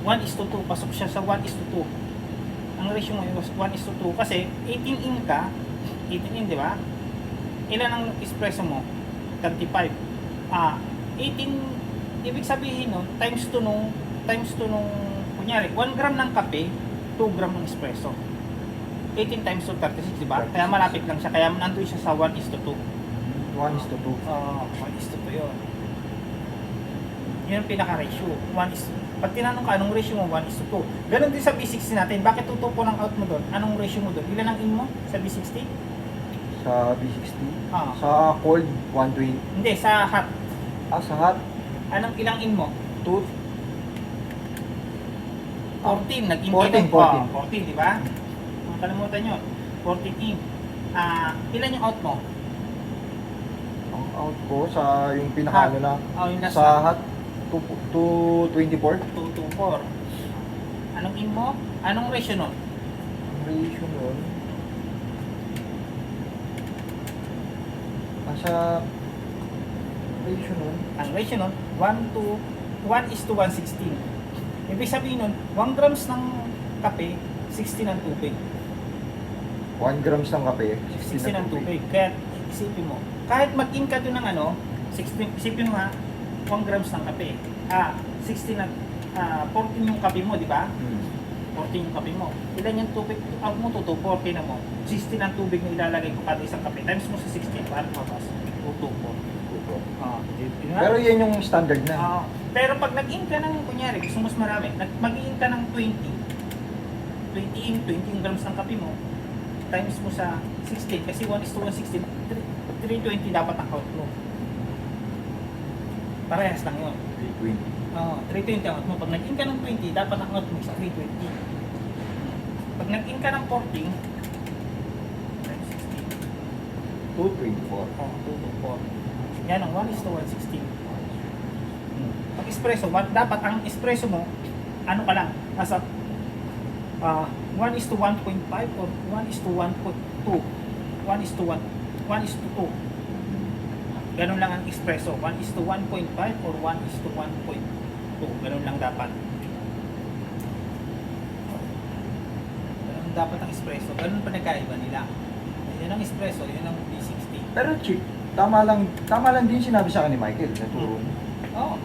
1:2, pasok siya sa 1:2. Ang ratio mo was 1:2 kasi 18 in ka, 18 in, di ba? Ilan ang espresso mo? 35. 18, ibig sabihin nun, times 2 nung, kunyari, 1 gram ng kape, 2 gram ng espresso. 18 times 2, 36, di ba? Kaya malapit lang siya, kaya nandun siya sa 1:2. 1:2. 1:2 yun. Yun ang pinaka-ratio. Pag tinanong ka, anong ratio mo? 1:2. Ganon din sa B60 natin. Bakit tutupo ng out mo doon? Anong ratio mo doon? Ilan ang in mo sa B60? Sa B60? Ah. Sa cold, 120. Hindi, sa hot. Sa hot, Anong ilang in mo? 2. 14. Nag-in 14, ka 14. 14, di ba? Kalimutan yun. 14 in. Ilan yung out mo? Ang out ko sa yung pinaka na Yung last sa na. hot, 224. 224. Anong in mo? Anong ratio nun? Ang ratio nun, ratio nun, Ang ratio nun, 1:1:116. Ibig sabihin nun, 1 grams ng kape, 60 ng tubig. 1 grams ng kape, 60 ng tubig. Kaya isipin mo, kahit mag-in ka doon ng 60, isipin mo 1 grams ng kape. 60 ng, 14 yung kape mo, di ba? 14 yung kape mo. Ilan yung tubig, out mo to, 40 na mo. 60 ng tubig na ilalagay ko kada isang kape. Times mo sa 16, paano mabas? 224. Pero yan yung standard na. Pero pag nag-in ka ng, kunyari, gusto mas marami, mag-in ka ng 20 in, 20 grams ng kape mo, times mo sa 16, kasi 1:116, 320 dapat ang out mo. Parehas lang yun. 320 ang out mo. Pag nag-in ka ng 20, dapat ang out mo sa 320. Pag nag-in ka ng 14, times 16, 224. 224. Yan ang 1:116. Pag espresso, dapat ang espresso mo, ano ka lang, nasa 1:1.5 or 1:1.2. 1:1, 1:2. Ganun lang ang espresso, 1:1.5 or 1:1.2. Ganun lang dapat. Ganun dapat ang espresso. Ganun pa nagkaiba nila. Yan ang espresso, yun ang B60. Pero chick, tama lang din sinabi sa akin ni Michael, naturo niya. Oo.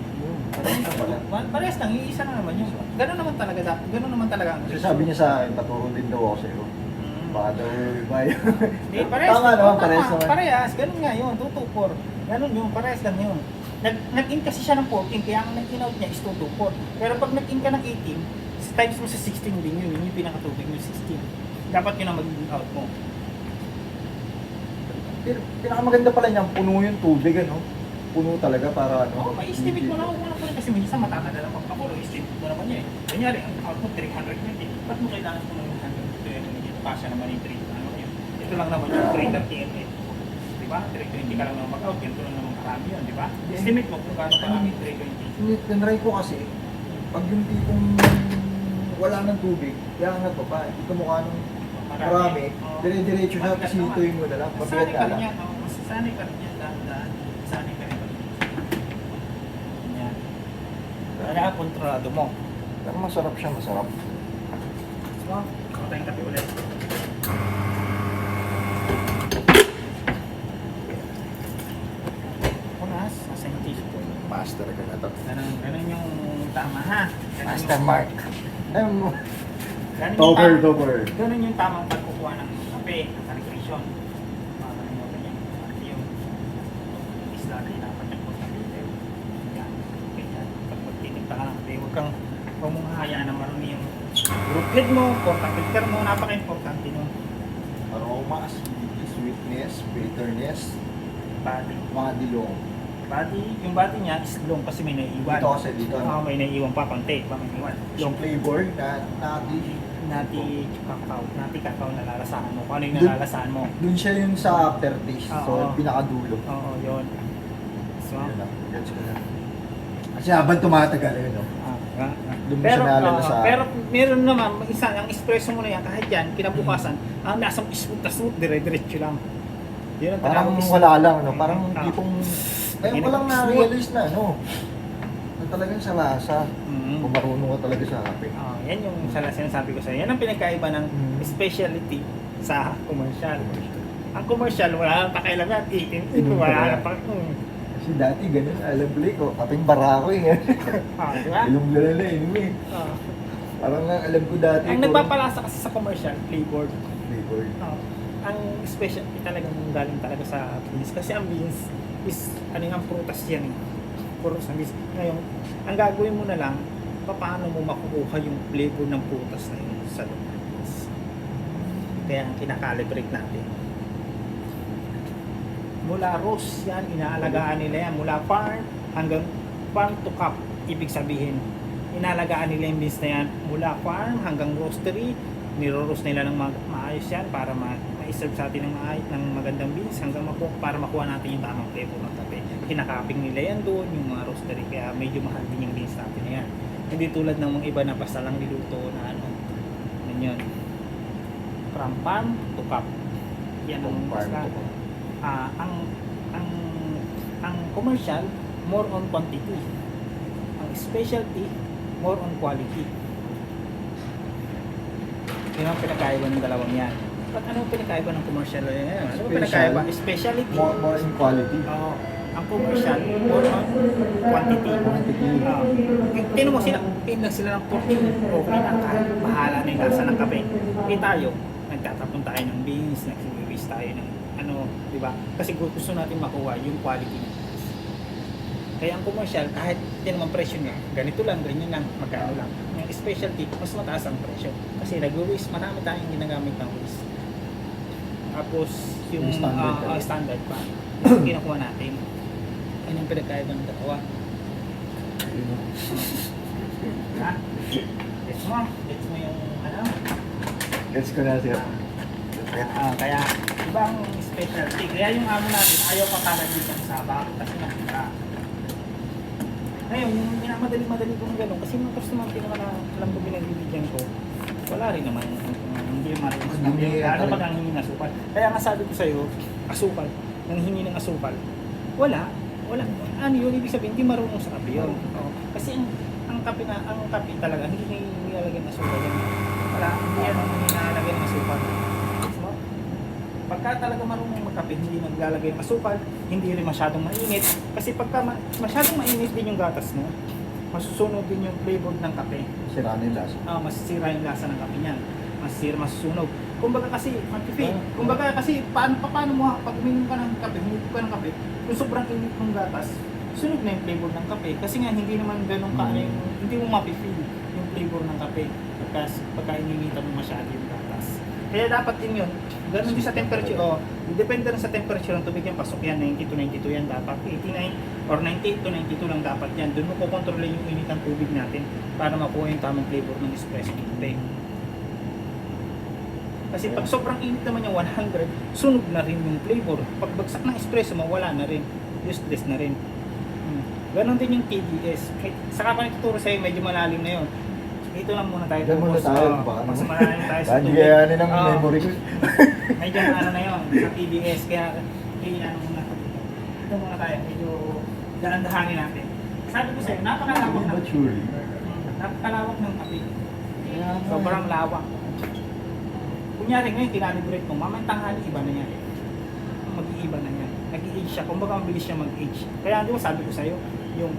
Parehas lang, iisa na naman yun. Ganun naman talaga, ganun naman talaga ang Kasi sabi niya sa akin, paturo din daw ako sa'yo. Father, bayo. Hindi, parehas. Tama naman, parehas naman. Parehas, ganun nga yun, 224. Ganun yun, parehas lang yun. Nag-in kasi siya ng 14, kaya ang nag-in-out niya is 224. Pero pag nag-in ka ng 18, times mo sa 16 din yun, yung pinakatubig mo 16. Dapat yun ang mag-in-out mo. Pero pinakamaganda pala niya, puno yung tubig, ano? Puno talaga para ano. May estimate mo na, wala pa rin kasi minsan matatanda lang pagpakulo, estimate mo naman niya eh. Kunyari, ang out mo 320, ba't mo kailangan mo ng 120? Dito pa siya naman yung 3, ano yun. Ito lang naman yung 338 eh. Diba? 320 ka lang naman mag-out, ganito lang naman karami yun, diba? Estimate mo kung gaano karami 320. Tinry ko kasi, pag yung tipong wala ng tubig, iangat mo pa. Ito mukha nung marami, dire-diretso siya, kasi ituin mo na lang. Masanay Mabigat ka ka rin lang. yan, masasanay ka rin yan, dahan-dahan. Masanay ka rin. Yan. Kaya kontrolado mo. Pero masarap siya, masarap. So, tayong kape ulit. Punas, nasa yung tissue ko. Master ka na to. Ganun yung tama ha. Ganun Master yung- Mark. ganun yung Topper, tam- topper. Ganun yung tamang pagkukuha ng kape, ng calibration. Ganun yung yung isla na dapat yung pagkakita. Yan. Ganyan. Pag magtitinta ka ng kape, huwag mong hahayaan na marami yung group head mo, contact filter mo, napaka-importante nun. Aroma, sweetness, bitterness, Body. mga dilong. Yung body niya is long kasi may naiiwan. Dito kasi, dito. May naiiwan pa, konti pa may naiiwan. Yung flavor na nati. Nati kakao na lalasahan mo. Kung ano yung Dun- nalalasahan mo. Dun siya yung sa aftertaste. So, Oo. pinakadulo. Oo, yun. So, Yun lang. Gets ko na. Kasi habang tumatagal, yun, no? Doon mo pero, siya nalalasahan. pero meron naman, ang espresso mo na yan, kahit yan, kinabukasan, ang lasang smooth na smooth, dire-diretso lang. Yun ang Parang tinawag is- wala lang, no? Parang Ah. tipong... Ngayon ko lang Smooth. na-realize na, no? talagang sa lasa. Kung marunong ka talaga sa kape. Yan yung sinasabi ko sa'yo. Yan ang pinagkaiba ng specialty sa commercial. Ang commercial, wala nang pakialam yan. 18, wala nang pakialam. Kasi dati ganun, alam ko ko, kaping barako eh. Diba? Ilong gala na eh. Parang nga alam ko dati. Ang nagpapalasa kasi sa commercial, flavored. Flavored. Ang specialty talagang galing talaga sa beans. Kasi ang beans is, ang prutas yan eh. Prutas ng beans. Ngayon, ang gagawin mo na lang, paano mo makukuha yung flavor ng prutas na yun sa loob ng beans. Kaya ang kinakalibrate natin. Mula roast yan, inaalagaan nila yan. Mula farm hanggang farm to cup. Ibig sabihin, inaalagaan nila yung beans na yan. Mula farm hanggang roastery, niro-roast nila ng maayos yan para ma-serve sa atin ng magandang beans hanggang para makuha natin yung tamang flavor ng kape. Kinakaping nila yan doon, yung mga roastery. Kaya medyo mahal din yung beans natin na yan. Hindi tulad ng mga iba na basta lang niluto na ano. Yan. From farm to cup. Yan ang basta. Ang commercial, more on quantity. Ang specialty, more on quality. Yun ang pinakaiba ng dalawang yan. But ano ang pinakaiba ng commercial? Ano ang pinakaiba? Specialty. More in quality. Ang commercial, more on quantity. Tinan mo sila, pinag sila ng 14. Okay na, kahit bahala na yung lasa ng kape. Tayo, nagtatapon tayo ng beans, nag-waste tayo ng di ba? Kasi gusto natin makuha yung quality ng beans. Kaya ang commercial, kahit yan naman presyo niya, ganito lang, ganyan lang, magkano lang. Yung specialty, mas mataas ang presyo. Kasi nag-waste, marami tayong ginagamit ng waste. Tapos, yung standard pa, yung kinukuha natin. Yan yung pinagkaiba ng dalawa. Ha? Gets mo? Gets mo yung Gets ko na siya. Kaya, ibang specialty. Kaya yung amo natin, ayaw pa kagad dito ang sabak kasi nakita. Ngayon, yung minamadali-madali kong gano'n, kasi yung customer naman na alam ko binibigyan ko, wala rin naman, hindi marunong sa akin. Lalo pag ang hingi ng asukal. Kaya nga sabi ko sa'yo, asukal, nang hingi ng asukal, wala. Ano yun, ibig sabihin, hindi marunong sa kape yun. Kasi ang kape talaga, hindi nilalagyan ng asukal yan. Wala, hindi yan nilalagyan ng asukal. Pagka talaga marunong magkape, hindi naglalagay ng asukal, hindi rin masyadong mainit. Kasi pagka masyadong mainit din yung gatas mo, masusunog din yung flavor ng kape. Sira na yung lasa. Masisira yung lasa ng kape niyan. Masusunog. Kumbaga kasi, kumbaga kasi, paano mo, pag uminom ka ng kape, huminom ka ng kape, kung sobrang init ng gatas, sunog na yung flavor ng kape. Kasi nga, hindi naman ganun hindi mo mapifeel yung flavor ng kape. Pagka ininitan mo masyado yung gatas. Kaya dapat din yun, ganun din sa temperature, depende rin sa temperature ng tubig yan, pasok yan, 90 to 92 yan dapat, 89 or 98 to 92 lang dapat yan, doon mo kukontrolin yung init ng tubig natin para makuha yung tamang flavor ng espresso cafe. Kasi pag sobrang init naman yung 100, sunog na rin yung flavor. Pag bagsak ng espresso mo, wala na rin, useless na rin. Ganon din yung TDS. Saka pa nituturo sa'yo, medyo malalim na yun. Dito lang muna tayo. Diyan muna tayo. Mas malalim tayo sa tubig. Kayanin ang memory ko. Medyo na yun, sa TDS. Kaya, muna tayo. Dito muna tayo. Medyo dahan-dahanin natin. Sabi ko sa'yo, napakalawak ng Maturely. Napakalawak ng kape. Sobrang lawak. Kunyari ngayon, kinalibrate mo, mamang tanghali, iba na yan. Mag-iiba na yan. Nag-i-age siya. Kumbaga, mabilis siya mag-age. Kaya, di ba sabi ko sa'yo, yung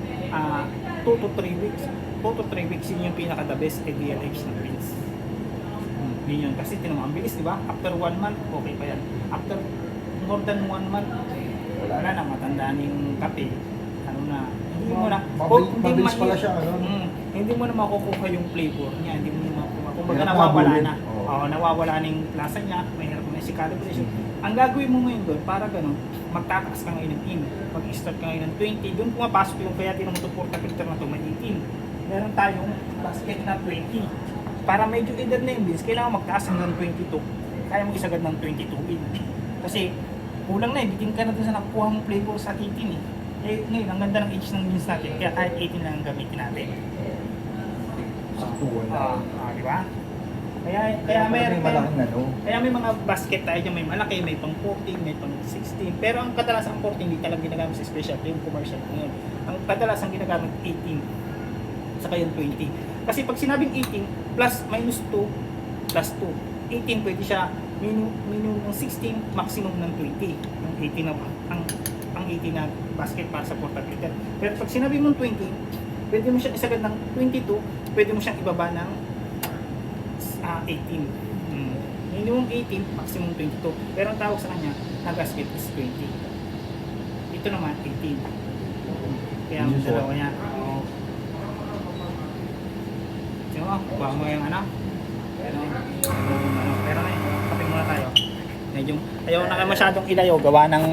2 to 3 weeks, 2 to 3 weeks yun yung pinaka-the best ideal age ng beans. Yun yun. Kasi tinong ang bilis, di ba? After 1 month, okay pa yan. After more than 1 month, wala na, matandaan yung kape. Ano na, hindi mo na, mabilis pala siya, hindi mo na makukuha yung flavor niya, hindi mo na makukuha. Kumbaga Hirap nawawala mabulin. na. Nawawala na yung lasa niya, may hirap na si calibration. Ang gagawin mo ngayon doon, para ganun, magtataas ka ngayon ng in. Mag-start ka ngayon ng 20, doon pumapasok yung kaya tinong ito porta filter na ito, may 18. Meron tayong basket na 20. Para medyo edad na yung beans, kailangan magtaas hanggang 22. Kaya mo isagad ng 22 in. Kasi kulang na bitin ka na dun sa nakukuha mong flavor sa 18 eh. Ngayon, ang ganda ng age ng beans natin, kaya kahit 18 lang ang gamitin natin. Saktuan na. Di ba? Kaya may mga basket tayo dyan, may malaki, may pang 14, may pang 16. Pero ang kadalasan ang 14 hindi talaga ginagamit sa specialty, yung commercial ngayon. Ang kadalasan ginagamit 18. saka yung 20. Kasi pag sinabing 18, plus minus 2, plus 2. 18 pwede siya minimum ng 16, maximum ng 20. Ang 18 na ang 18 na basket para sa portability. Pero pag sinabi mong 20, pwede mo siyang isagad ng 22, pwede mo siyang ibaba ng 18. Minimum 18, maximum 22. Pero ang tawag sa kanya na basket is 20. Ito naman 18. Kaya ang dalawa niya. Oo. Sino mo? Kuha mo yung ano? Pero ngayon, kapag muna tayo. Medyo, ayaw na kayo masyadong ilayo. Gawa ng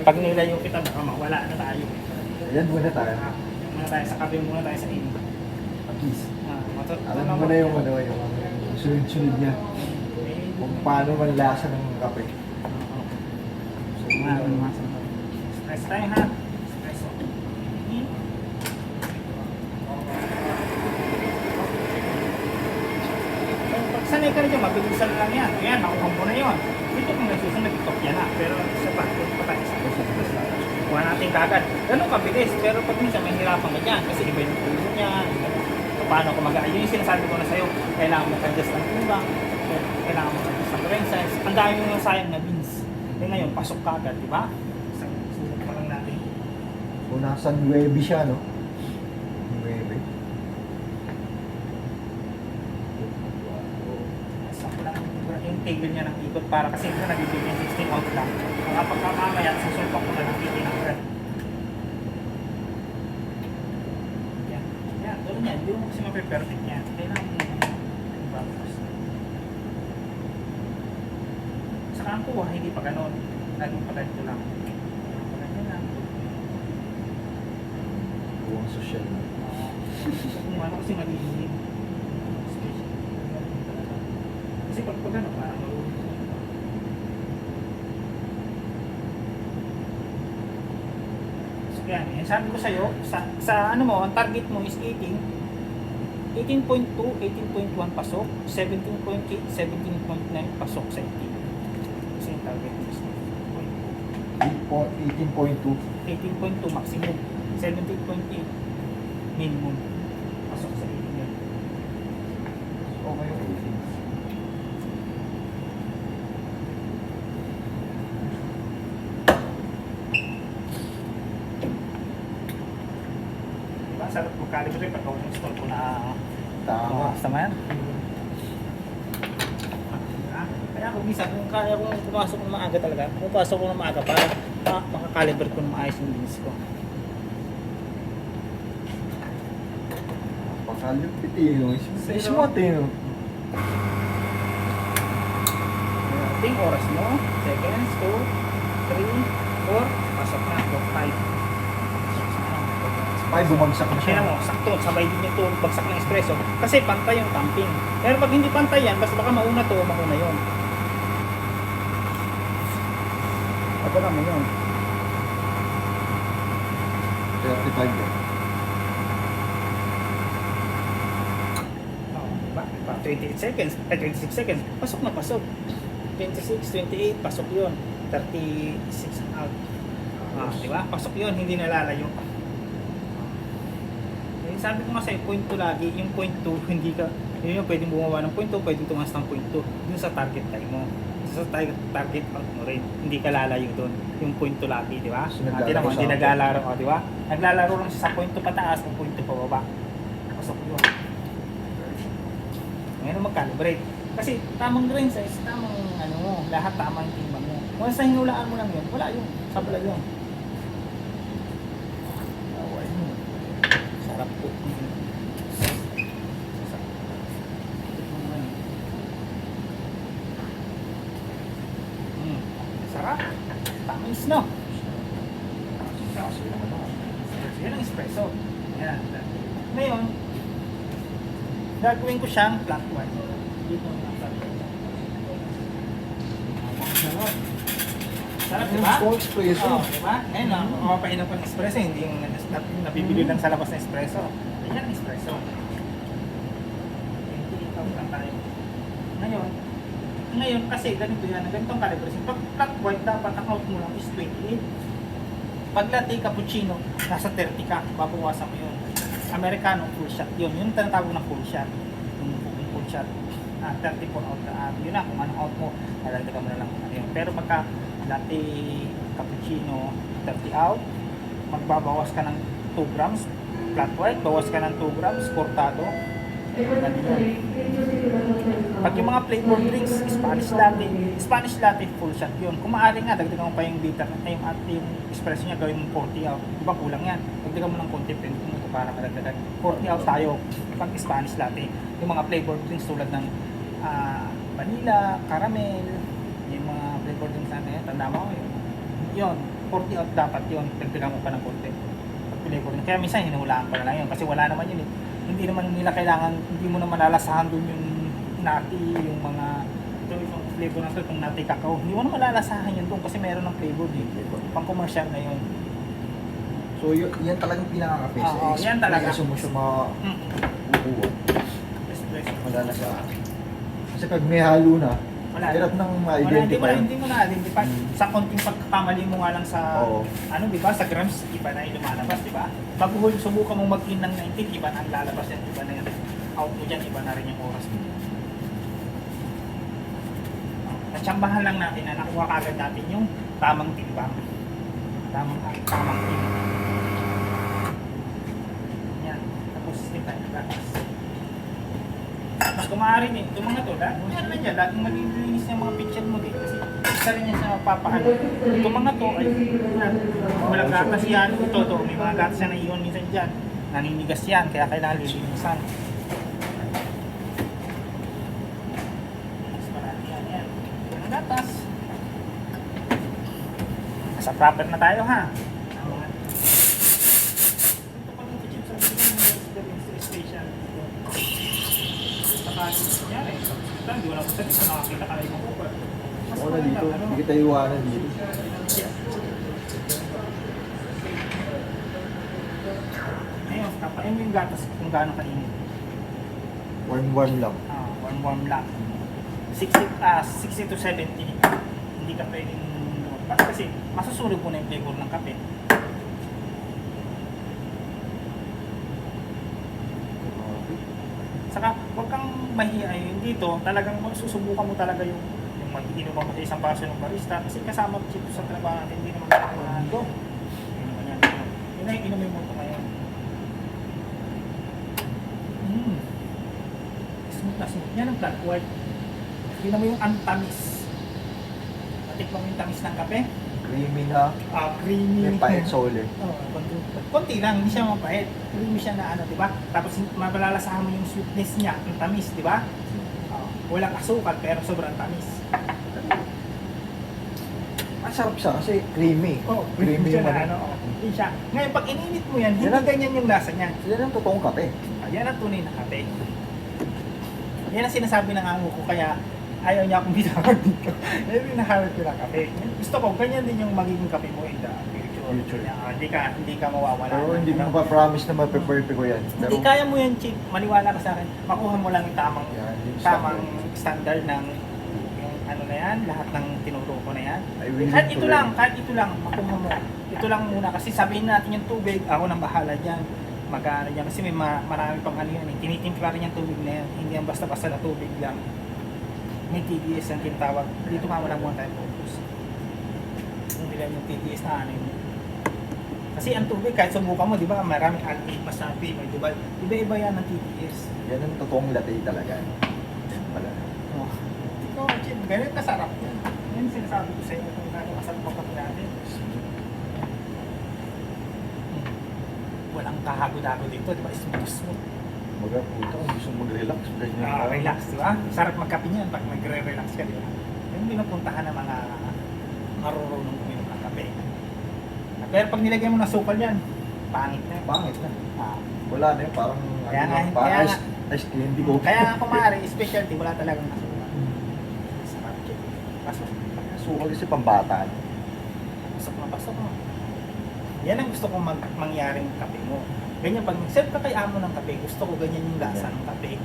pag nilayo kita, baka mawala na tayo. Ayan muna tayo. Muna tayo sa kape, muna tayo sa ini. At least. Alam mo na yung ano, yung sunod-sunod niya. Kung paano man lasa ng kape. So, mga stress tayo ha. Stress. Pag sanay ka rin dyan, mabilisan lang yan. Ayan, nakuha mo na yun. Ito kung nagsusunod, itok yan na. Pero isa pa, kung pa tayo sa kuha natin kagad. Ganun kabilis. Pero pag minsan, may hirapan ka dyan. Kasi iba yung pulo niya. Paano ko mag-aayos. Yun yung sinasabi ko na sa'yo. Kailangan mo adjust ng timbang. Kailangan mo adjust ng grain size. Ang dami mo sayang na beans. Eh ngayon, pasok ka agad, di ba? Isang sulat pa lang natin. Kung nasa 9 siya, no? 9. Sakto lang yung table niya ng ikot para kasi ito nabibigyan yung 16 out lang. Kapag mamaya, susulpak ko na ng 18 ang bread. Yan. Yan, doon yan. Hindi mo kasi mape-perfect yan. Kailangan mo i-balance. Saka ang kuha, hindi pa ganun. Laging pa ganito lang. Ganyan lang. Buwang social. Kung ano kasi magiging kasi pag ano, parang marunong. So yan, sabi ko sa'yo, sa ano mo, ang target mo is 18, 18.2, 18.1 pasok, 17.8, 17.9 pasok sa 18. Kasi yung target mo is 18.2. 18.2 maximum, 17.8 minimum pasok sa 18 yan. Okay yung 18. Diba? Sarap mag-calibrate pag ako install ko na Tama. tama yan. Kaya kung minsan, kung kaya kong pumasok ng maaga talaga, pumapasok ko ng maaga para makakalibrate ko ng maayos yung linis ko. Pakalupit yun. Smooth yun. Ito yung oras mo, seconds, 2, 3, 4, pasok na, 5. 5 bumagsak na siya. Kaya mo, sakto, sabay din yung tulog, bagsak ng espresso. Kasi pantay yung tamping. Pero pag hindi pantay yan, basta baka mauna to, mauna yun. Ako naman yun. 35 yun. Diba? 28 seconds, 26 seconds, pasok na pasok. 26, 28, pasok yun. 36 out. Diba? Pasok yun, hindi nalalayo. Sabi ko nga sa'yo, point 2 lagi, yung point 2, hindi ka, yun yung pwedeng bumaba ng point 2, pwedeng tumas ng point 2, dun sa target time mo. Sa target out mo rin, hindi ka lalayo dun, yung point 2 lagi, di ba? Hindi naman, hindi naglalaro, di ba? Naglalaro lang siya sa point 2 pataas, o point 2 pababa. Pasok yun. Ngayon mag-calibrate. Kasi tamang grain size, tamang ano mo, lahat tama yung timbang mo. Once na hinulaan mo lang yun, wala yun, sabla yun. Sarap po. Sarap. Tamis, no? Yan ang espresso. Yan. Ngayon, gagawin ko siyang flat white. Dito ang nasa. Sarap, diba? Full espresso. Oo, diba? Ngayon, mapapainom pa ng espresso, hindi yung nabibili lang sa labas ng espresso. Ayan, espresso. 28 lang tayo. Ngayon kasi ganito yan, ganitong calibration. Pag flat white, dapat ang out mo lang is 28. Pag latte cappuccino, nasa 30 ka, babawasan mo yun. Americano, full shot yun. Yung tinatawag na full shot. Yung full shot, 34 out. Yun na, kung anong out mo, nalagdagan mo na lang. Yun. Pero pagka latte cappuccino, 30 out, magbabawas ka ng 2 grams, flat white, bawas ka ng 2 grams, cortado. Pag yung mga flavor drinks, Spanish latte, full shot yun. Kung maaari nga, dagdagan mo pa yung bitter at yung espresso niya gawin mo 40 out. Di ba kulang yan? Dagdagan mo ng konti, pwede mo ito para madagdagan. 40 out tayo pag Spanish latte. Yung mga flavor drinks tulad ng vanilla, caramel, yung mga flavor drinks natin, tanda mo yun. Yun, 40 out dapat yun, dagdagan mo pa ng konti. Pag flavor drinks. Kaya minsan hinuhulaan ko na lang yun kasi wala naman yun eh. Hindi naman nila kailangan, hindi mo na malalasahan doon yung nati, yung mga ito yung flavor na ito, itong nati kakao. Hindi mo na malalasahan yun doon kasi meron ng flavor din. Pang commercial na yun. So yan talagang pinaka-kape sa Oo, yan talaga. Gusto mo siya makukuha. Espresso. Malalasahan. Kasi pag may halo na, Wala. hirap nang Wala, ma-identify. hindi mo na-identify. Sa konting pagkakamali mo nga lang sa, Oo. ano, di ba, sa grams, iba na yung lumalabas, di ba? Pag subukan mo mag-in ng 19, iba na ang lalabas yan, iba na yung out mo dyan, iba na rin yung oras mo. Natsambahan lang natin na nakuha kagad natin yung tamang timbang. Tamang timbang. Yan. Tapos, tayo nagatas. Mas kumari din, itong mga to, meron na dyan, laging malilinis yung mga picture mo din. Kasi isa rin yan sa magpapaano. Itong mga to, ay walang gatas yan. Ito, may mga gatas yan na iyon minsan dyan. Naninigas yan, kaya kailangan lilinisan. Mas marami yan. Ang gatas. Nasa proper na tayo ha. Ang mga ito pa ng picture sa experience station. Yan eh. Hindi wala ko sa dito, nakakita ka na yung Uber. Ako na dito, hindi kita iwanan dito. Ngayon, kapain mo yung gatas kung gaano kainit. Warm lang. Warm lang. 60 to 70. Hindi ka pwedeng lumagpas kasi masusunog mo na yung flavor ng kape. Saka, huwag kang mahihayin dito. Talagang susubukan mo talaga yung mag-inom mo sa isang baso ng barista. Kasi kasama ko sa trabaho natin, hindi naman go. Hindi naman yan. Yun na yung inumin mo ito ngayon. Smooth na smooth. Yan ang flat white. Tignan mo yung antamis. Natikman mo yung tamis ng kape. Creamy na. Creamy. May pahit sole. Konti lang, hindi siya mapahit. Creamy siya na ano, di ba? Tapos malalasahan mo yung sweetness niya, yung tamis, di ba? Walang asukal pero sobrang tamis. Ang sarap siya kasi creamy. Creamy yung siya na ano. Hindi siya. Ngayon, pag ininit mo yan, hindi ganyan yung lasa niya. Yan ang totoong kape. Yan ang tunay na kape. Yan ang sinasabi ng amo ko, kaya ayaw niya akong binawag dito. Yan yung naharap ko ng kape. Gusto ko, ganyan din yung magiging kape mo in the future. Hindi ka mawawala. Pero hindi mo pa-promise na mape-perfect ko yan. Hindi, kaya mo yan, Chief. Maniwala ka sa akin. Makuha mo lang yung tamang standard ng yung ano na yan, lahat ng tinuro ko na yan. Kahit ito lang, makuha mo. Ito lang muna kasi sabihin natin yung tubig, ako nang bahala dyan. Mag-ano dyan kasi may marami pang ano yan. Tinitimpla rin yung tubig na yan. Hindi yan basta-basta na tubig lang. May TDS ang tinatawag. Dito nga wala muna tayo focus. Hindi lang yung TDS na ano yun. Kasi ang tubig, kahit subukan mo, di ba, maraming algae, masapi, may dubal. Iba-iba yan ang TDS. Yan ang totoong latte talaga. Wala. Ikaw, Jim, ganun kasarap yan. Yan sinasabi ko sa inyo kung gano'ng kasarap ang kape natin. Walang kahagod-hagod dito, di ba? Smooth. Maga, puta, kung gusto mag-relax. Relax, di ba? Sarap magkape niyan pag nagre-relax ka, di ba? Yung pinupuntahan ng mga marurunong uminom ng kape. Pero pag nilagay mo ng sukal yan, pangit na. Pangit na. Wala na yun, parang ice candy ko. Kaya nga kumari, specialty, wala talagang nasukal. Sarap, Jim. Pasok. Sukal kasi pambata. Pasok mo. Yan ang gusto kong mangyaring kape mo. Ganyan, pag nag-serve ka kay amo ng kape, gusto ko ganyan yung lasa ng kape.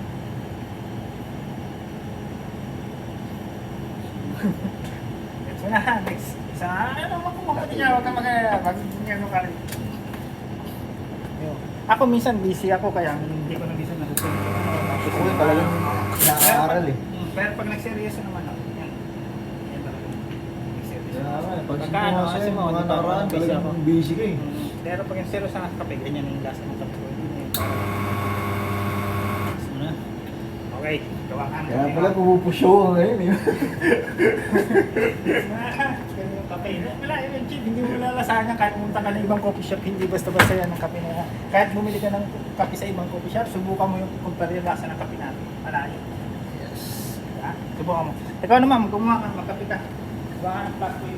So na, next. Isa, ano, makumakatin niya, huwag kang mag-alala. Pag-ano ka rin. Yun. Ako minsan busy ako, kaya hindi ko na minsan nasusunod. Gusto ko talagang nakaaral eh. Pero pag nagseryoso naman ako, yan. Yan talaga. Nagseryoso. Kaya nga, pag Pagka ano, kasi mo, mga di ba, nakaraan, busy talagang ako. busy ka eh. Pero pag nagseryoso na kape, ganyan na yung lasa ng kape ko. So na. Okay, gawa ka na. Kaya pala pupushow ka ngayon eh. Ganyan yung kape. Wala, yun, Chief, hindi mo lalasahan yan kahit pumunta ka na ibang coffee shop, hindi basta-basta yan ng kape na yan. Kahit bumili ka ng kape sa ibang coffee shop, subukan mo yung compare yung lasa ng kape natin. Malayo. Yes. Subukan mo. Ikaw naman, gumawa ka, magkape ka. Gawa ka ng plastic.